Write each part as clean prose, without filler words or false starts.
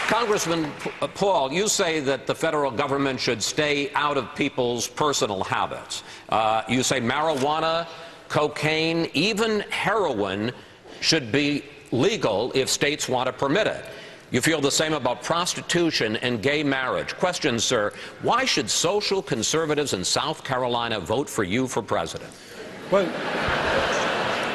Congressman Paul, you say that the federal government should stay out of people's personal habits. You say marijuana, cocaine, even heroin should be legal if states want to permit it. You feel the same about prostitution and gay marriage. Question, sir, why should social conservatives in South Carolina vote for you for president? Well,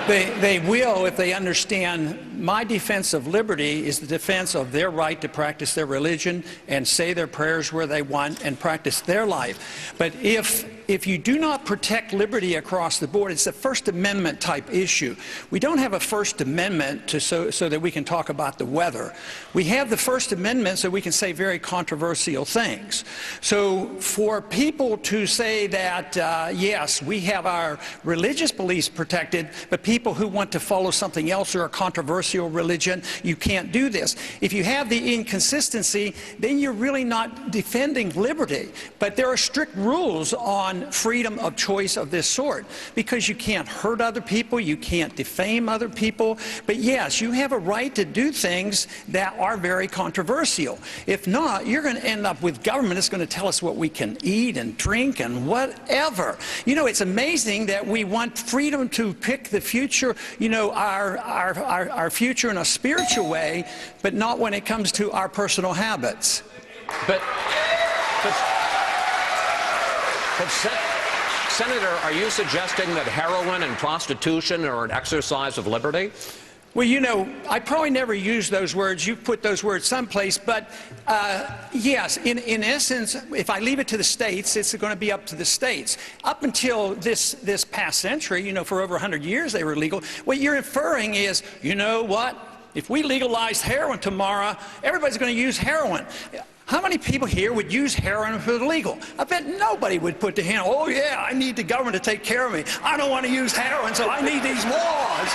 they will if they understand my defense of liberty is the defense of their right to practice their religion and say their prayers where they want and practice their life. But if you do not protect liberty across the board, it's a First Amendment type issue. We don't have a First Amendment so that we can talk about the weather. We have the First Amendment so we can say very controversial things. So for people to say that, yes, we have our religious beliefs protected, but people who want to follow something else or a controversial religion, you can't do this. If you have the inconsistency, then you're really not defending liberty. But there are strict rules on freedom of choice of this sort, because you can't hurt other people, you can't defame other people. But yes, you have a right to do things that are very controversial. If not, you're going to end up with government that's going to tell us what we can eat and drink and whatever. You know, it's amazing that we want freedom to pick the future, you know, our future in a spiritual way, but not when it comes to our personal habits. But Senator, are you suggesting that heroin and prostitution are an exercise of liberty? Well, you know, I probably never used those words. You put those words someplace, but yes, in essence, if I leave it to the states, it's going to be up to the states. Up until this past century, you know, for over 100 years they were legal. What you're inferring is, you know what? If we legalized heroin tomorrow, everybody's going to use heroin. How many people here would use heroin if it was legal? I bet nobody would put their hand, oh yeah, I need the government to take care of me. I don't want to use heroin, so I need these laws.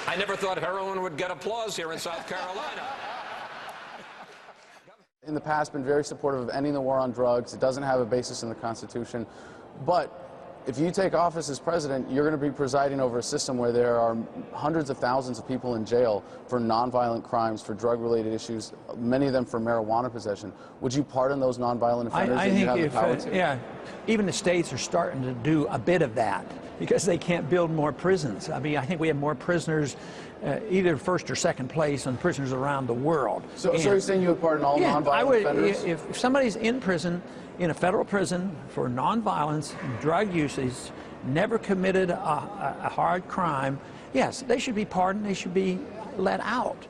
I never thought heroin would get applause here in South Carolina. In the past, been very supportive of ending the war on drugs. It doesn't have a basis in the Constitution. But if you take office as president, you're going to be presiding over a system where there are hundreds of thousands of people in jail for nonviolent crimes, for drug-related issues, many of them for marijuana possession. Would you pardon those nonviolent offenders I if think you have the power to? Yeah, even the states are starting to do a bit of that because they can't build more prisons. I mean, I think we have more prisoners, either first or second place, than prisoners around the world. So you're saying you would pardon all nonviolent offenders? If somebody's in prison, in a federal prison for nonviolence, drug usage, never committed a hard crime, yes, they should be pardoned, they should be let out.